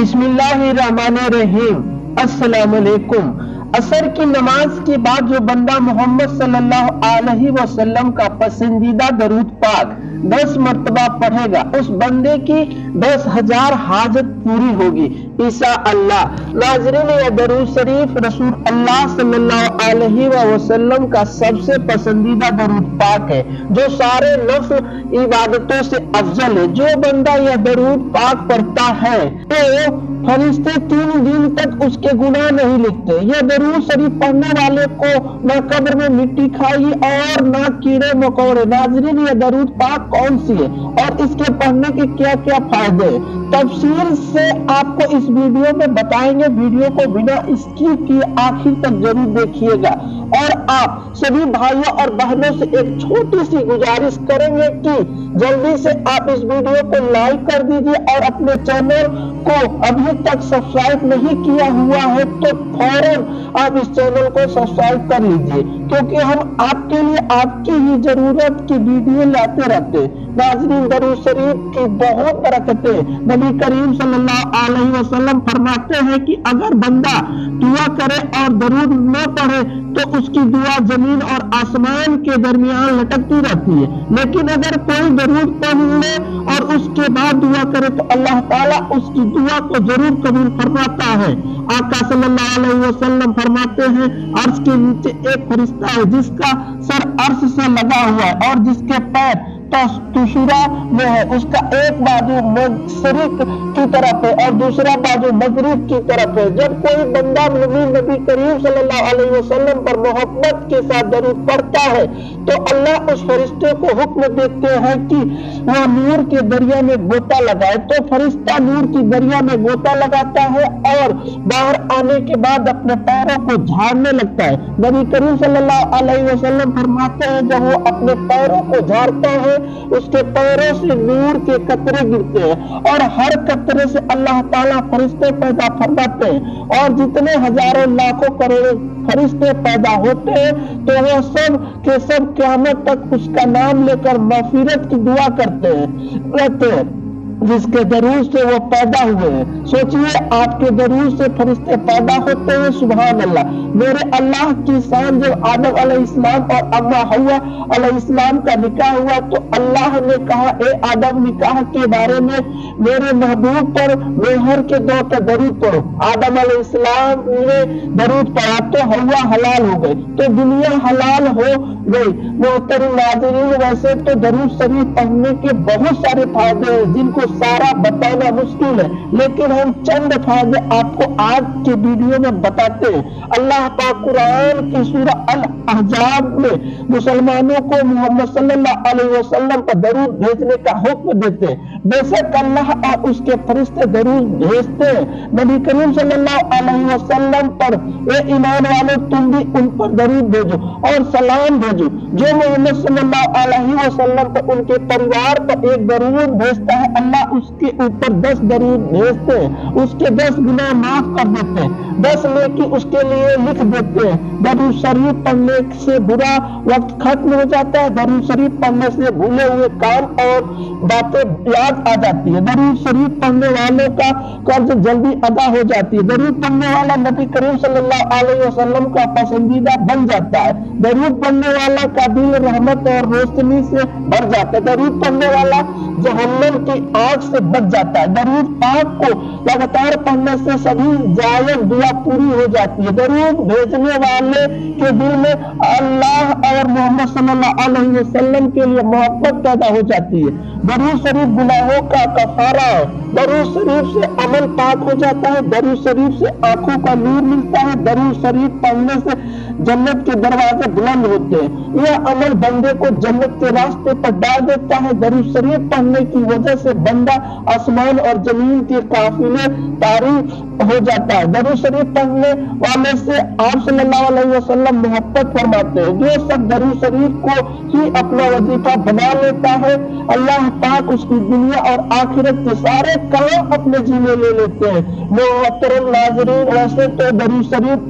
بسم اللہ الرحمن الرحیم۔ السلام علیکم۔ عصر کی نماز کے بعد جو بندہ محمد صلی اللہ علیہ وسلم کا پسندیدہ درود پاک 10 مرتبہ پڑھے گا، اس بندے کی 10,000 حاجت پوری ہوگی انشاءاللہ۔ ناظرین، یہ درود شریف رسول اللہ صلی اللہ علیہ وسلم کا سب سے پسندیدہ درود پاک ہے، جو سارے نفل عبادتوں سے افضل ہے۔ جو بندہ یہ درود پاک پڑھتا ہے تو فرشتے 3 دن تک اس کے گناہ نہیں لکھتے۔ یہ درود شریف پڑھنے والے کو نہ قبر میں مٹی کھائے گی اور نہ کیڑے مکوڑے۔ ناظرین، یہ درود پاک کون سی ہے اور اس کے پڑھنے کے کیا کیا فائدے ہیں، تفصیل سے آپ کو اس ویڈیو میں بتائیں گے۔ ویڈیو کو بنا اسکپ کیے آخر تک ضرور دیکھیے گا، اور آپ سبھی بھائیوں اور بہنوں سے ایک چھوٹی سی گزارش کریں گے کہ جلدی سے آپ اس ویڈیو کو لائک کر دیجیے، اور اپنے چینل کو ابھی تک سبسکرائب نہیں کیا ہوا ہے تو فوراً آپ اس چینل کو سبسکرائب کر لیجیے، کیونکہ ہم آپ کے لیے آپ کی ہی ضرورت کی ویڈیو لاتے رہتے ہیں۔ ناظرین، درود شریف کی بہت برکتیں۔ نبی کریم صلی اللہ علیہ وسلم فرماتے ہیں کہ اگر بندہ دعا کرے اور درود نہ پڑھے تو اس کی دعا زمین اور آسمان کے درمیان لٹکتی رہتی ہے، لیکن اگر کوئی درود پڑھ لے اور اس کے بعد دعا کرے تو اللہ تعالیٰ اس کی دعا کو ضرور قبول فرماتا ہے۔ آقا صلی اللہ علیہ وسلم فرماتے ہیں، عرش کے نیچے ایک فرشتہ ہے جس کا سر عرش سے لگا ہوا ہے اور جس کے پیر تشورا میں ہے۔ اس کا ایک بازو مشرق کی طرف ہے اور دوسرا بازو مغرب کی طرف ہے۔ جب کوئی بندہ مومن نبی کریم صلی اللہ علیہ وسلم پر محبت کے ساتھ درود پڑھتا ہے تو اللہ اس فرشتے کو حکم دیتے ہیں کہ وہ نور کے دریا میں غوطہ لگائے، تو فرشتہ نور کی دریا میں غوطہ لگاتا ہے اور باہر آنے کے بعد اپنے پیروں کو جھاڑنے لگتا ہے۔ نبی کریم صلی اللہ علیہ وسلم فرماتے ہیں، جب وہ اپنے پیروں کو جھاڑتا ہے اس کے پیروں سے نور کے قطرے گرتے ہیں، اور ہر قطرے سے اللہ تعالیٰ فرشتے پیدا فرماتے ہیں، اور جتنے ہزاروں لاکھوں کروڑوں فرشتے پیدا ہوتے ہیں تو وہ سب کے سب قیامت تک اس کا نام لے کر مغفرت کی دعا کرتے ہیں جس کے درود سے وہ پیدا ہوئے ہیں۔ سوچئے، آپ کے درود سے فرشتے پیدا ہوتے ہیں۔ سبحان اللہ۔ میرے اللہ کی شان، جب آدم علیہ السلام اور اما حوا علیہ السلام کا نکاح ہوا تو اللہ نے کہا، اے آدم، نکاح کے بارے میں میرے محبوب پر مہر کے 2 کا درود پڑھو۔ آدم علیہ السلام نے درود پڑھا تو حوا حلال ہو گئی، تو دنیا حلال ہو گئی۔ محترم ناظرین، ویسے تو درود شریف پڑھنے کے بہت سارے فائدے ہیں جن کو سارا بتانا مشکل ہے، لیکن ہم چند فائدے آپ کو آج کے ویڈیو میں بتاتے ہیں۔ اللہ پاک قرآن کی سورہ الاحزاب میں مسلمانوں کو محمد صلی اللہ علیہ وسلم پر درود بھیجنے کا حکم دیتے ہیں۔ بے شک اللہ اور اس کے فرشتے درود بھیجتے ہیں۔ نبی کریم صلی اللہ علیہ وسلم پر، اے ایمان والو، تم بھی ان پر درود بھیجو اور سلام بھیجو۔ جو محمد صلی اللہ علیہ وسلم پر، ان کے پریوار پر ایک درود بھیجتا ہے، اللہ اس کے اوپر 10 درود بھیجتے ہیں، اس کے 10 گناہ معاف کر دیتے ہیں، 10 نیکی اس کے لیے لکھ دیتے ہیں۔ درود شریف پڑھنے سے برا وقت ختم ہو جاتا ہے، درود شریف پڑھنے سے بھولے ہوئے کام اور باتیں یاد آ جاتی ہے، درود شریف پڑھنے والوں کا قرض جلدی ادا ہو جاتی ہے، درود پڑھنے والا نبی کریم صلی اللہ علیہ وسلم کا پسندیدہ بن جاتا ہے، درود پڑھنے والا کا دل رحمت اور روشنی سے بھر جاتا ہے، درود پڑھنے والا جہنم کی آگ سے بچ جاتا ہے۔ درود پاک کو لگاتار پڑھنے سے سبھی جائز دعا پوری ہو جاتی ہے۔ درود بھیجنے والے کے دل میں اللہ اور محمد صلی اللہ علیہ وسلم کے لیے محبت پیدا ہو جاتی ہے۔ درود شریف گناہوں کا کفارہ ہے، درود شریف سے عمل پاک ہو جاتا ہے، درود شریف سے آنکھوں کا نور ملتا ہے، درود شریف پڑھنے سے جنت کے دروازے بلند ہوتے ہیں۔ یہ عمل بندے کو جنت کے راستے پر ڈال دیتا ہے۔ درود شریف پڑھنے کی وجہ سے بندہ آسمان اور زمین کے قافلے طاری ہو جاتا ہے۔ درود شریف پڑھنے والے سے آپ صلی اللہ علیہ وسلم محبت فرماتے ہیں۔ جو سب درود شریف کو ہی اپنا وظیفہ بنا لیتا ہے، اللہ پاک اس کی دنیا اور آخرت کے سارے کام اپنے ذمہ لے لیتے ہیں۔ محترم ناظرین، ویسے تو درود شریف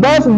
10